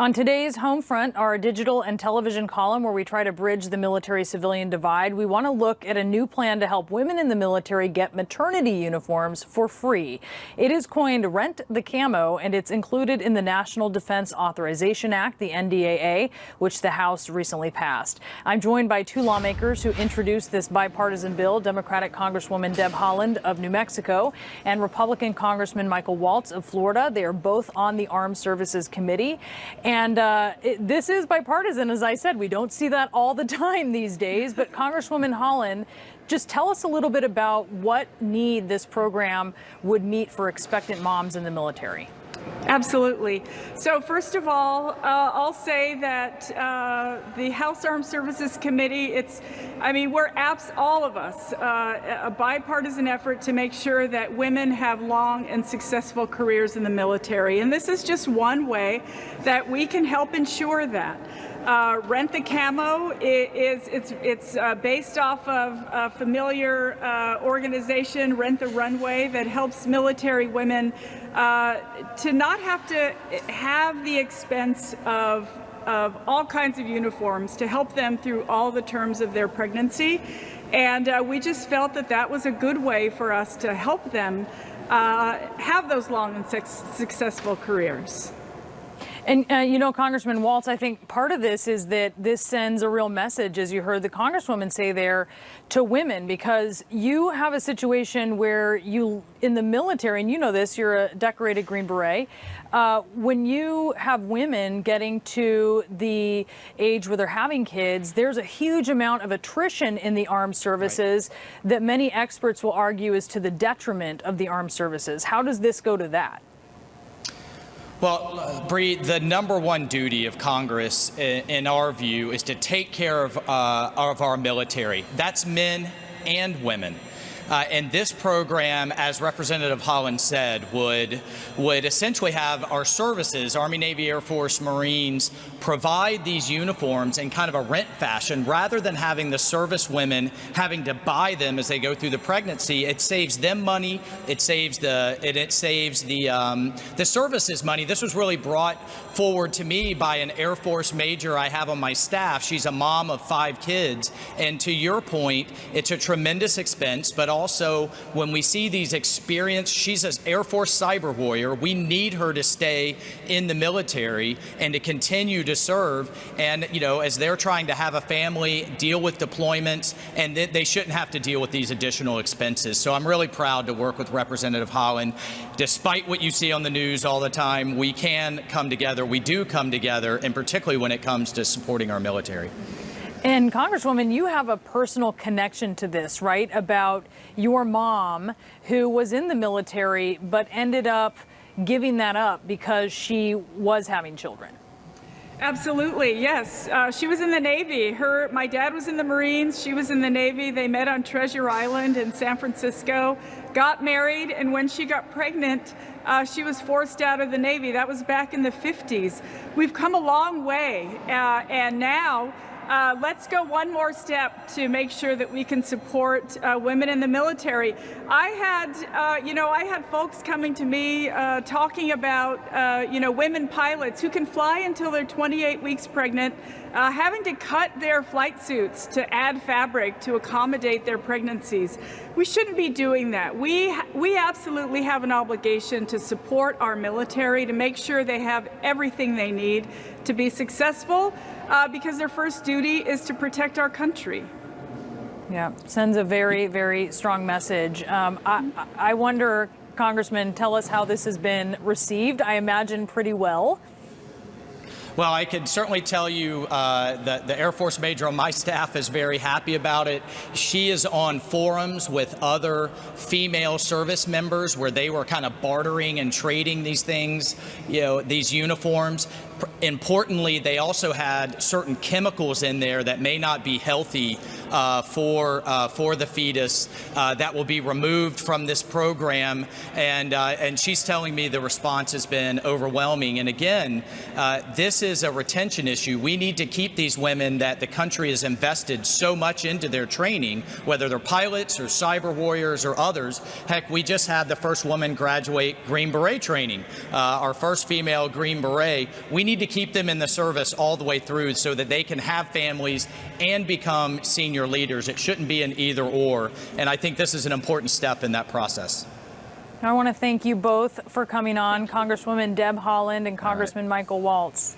On today's Home Front, our digital and television column where we try to bridge the military-civilian divide, we want to look at a new plan to help women in the military get maternity uniforms for free. It is coined Rent the Camo, and it's included in the National Defense Authorization Act, the NDAA, which the House recently passed. I'm joined by two lawmakers who introduced this bipartisan bill, Democratic Congresswoman Deb Halland of New Mexico and Republican Congressman Michael Waltz of Florida. They are both on the Armed Services Committee. And this is bipartisan, as I said. We don't see that all the time these days. But Congresswoman Halland, just tell us a little bit about what need this program would meet for expectant moms in the military. Absolutely. So first of all, I'll say that the House Armed Services Committee, we're all of us, a bipartisan effort to make sure that women have long and successful careers in the military. And this is just one way that we can help ensure that. Rent the Camo it's based off of a familiar organization, Rent the Runway, that helps military women to not have to have the expense of all kinds of uniforms to help them through all the terms of their pregnancy. And we just felt that that was a good way for us to help them have those long and successful careers. And, Congressman Waltz, I think part of this is that this sends a real message, as you heard the Congresswoman say there, to women, because you have a situation where you, in the military, and you know this, you're a decorated Green Beret, when you have women getting to the age where they're having kids, there's a huge amount of attrition in the armed services that many experts will argue is to the detriment of the armed services. How does this go to that? Well, Bree, the number one duty of Congress, in our view, is to take care of our military. That's men and women. And this program, as Representative Halland said, would essentially have our services, Army, Navy, Air Force, Marines, provide these uniforms in kind of a rent fashion rather than having the service women having to buy them as they go through the pregnancy. It saves them money. It saves the services money. This was really brought forward to me by an Air Force major I have on my staff. She's a mom of 5 kids. And to your point, it's a tremendous expense, but also when we see these experienced, she's an Air Force cyber warrior. We need her to stay in the military and to continue to serve. And, as they're trying to have a family, deal with deployments, and they shouldn't have to deal with these additional expenses. So I'm really proud to work with Representative Halland. Despite what you see on the news all the time, we can come together. We do come together, and particularly when it comes to supporting our military. And Congresswoman, you have a personal connection to this, right? About your mom who was in the military but ended up giving that up because she was having children. Absolutely, yes. She was in the Navy. My dad was in the Marines. She was in the Navy. They met on Treasure Island in San Francisco, got married, and when she got pregnant, she was forced out of the Navy. That was back in the 50s. We've come a long way, and now let's go one more step to make sure that we can support women in the military. I had folks coming to me talking about, women pilots who can fly until they're 28 weeks pregnant, having to cut their flight suits to add fabric to accommodate their pregnancies. We shouldn't be doing that. We absolutely have an obligation to support our military, to make sure they have everything they need to be successful, because their first duty is to protect our country. Yeah, sends a very, very strong message. I wonder, Congressman, tell us how this has been received. I imagine pretty well. Well, I can certainly tell you that the Air Force major on my staff is very happy about it. She is on forums with other female service members where they were kind of bartering and trading these things, these uniforms. Importantly, they also had certain chemicals in there that may not be healthy for the fetus that will be removed from this program, and she's telling me the response has been overwhelming. And again, this is a retention issue. We need to keep these women that the country has invested so much into their training, whether they're pilots or cyber warriors or others. Heck, we just had the first woman graduate Green Beret training, our first female Green Beret. We need to keep them in the service all the way through so that they can have families and become senior leaders. It shouldn't be an either or, and I think this is an important step in that process. I want to thank you both for coming on, Congresswoman Deb Halland and Congressman Michael Waltz.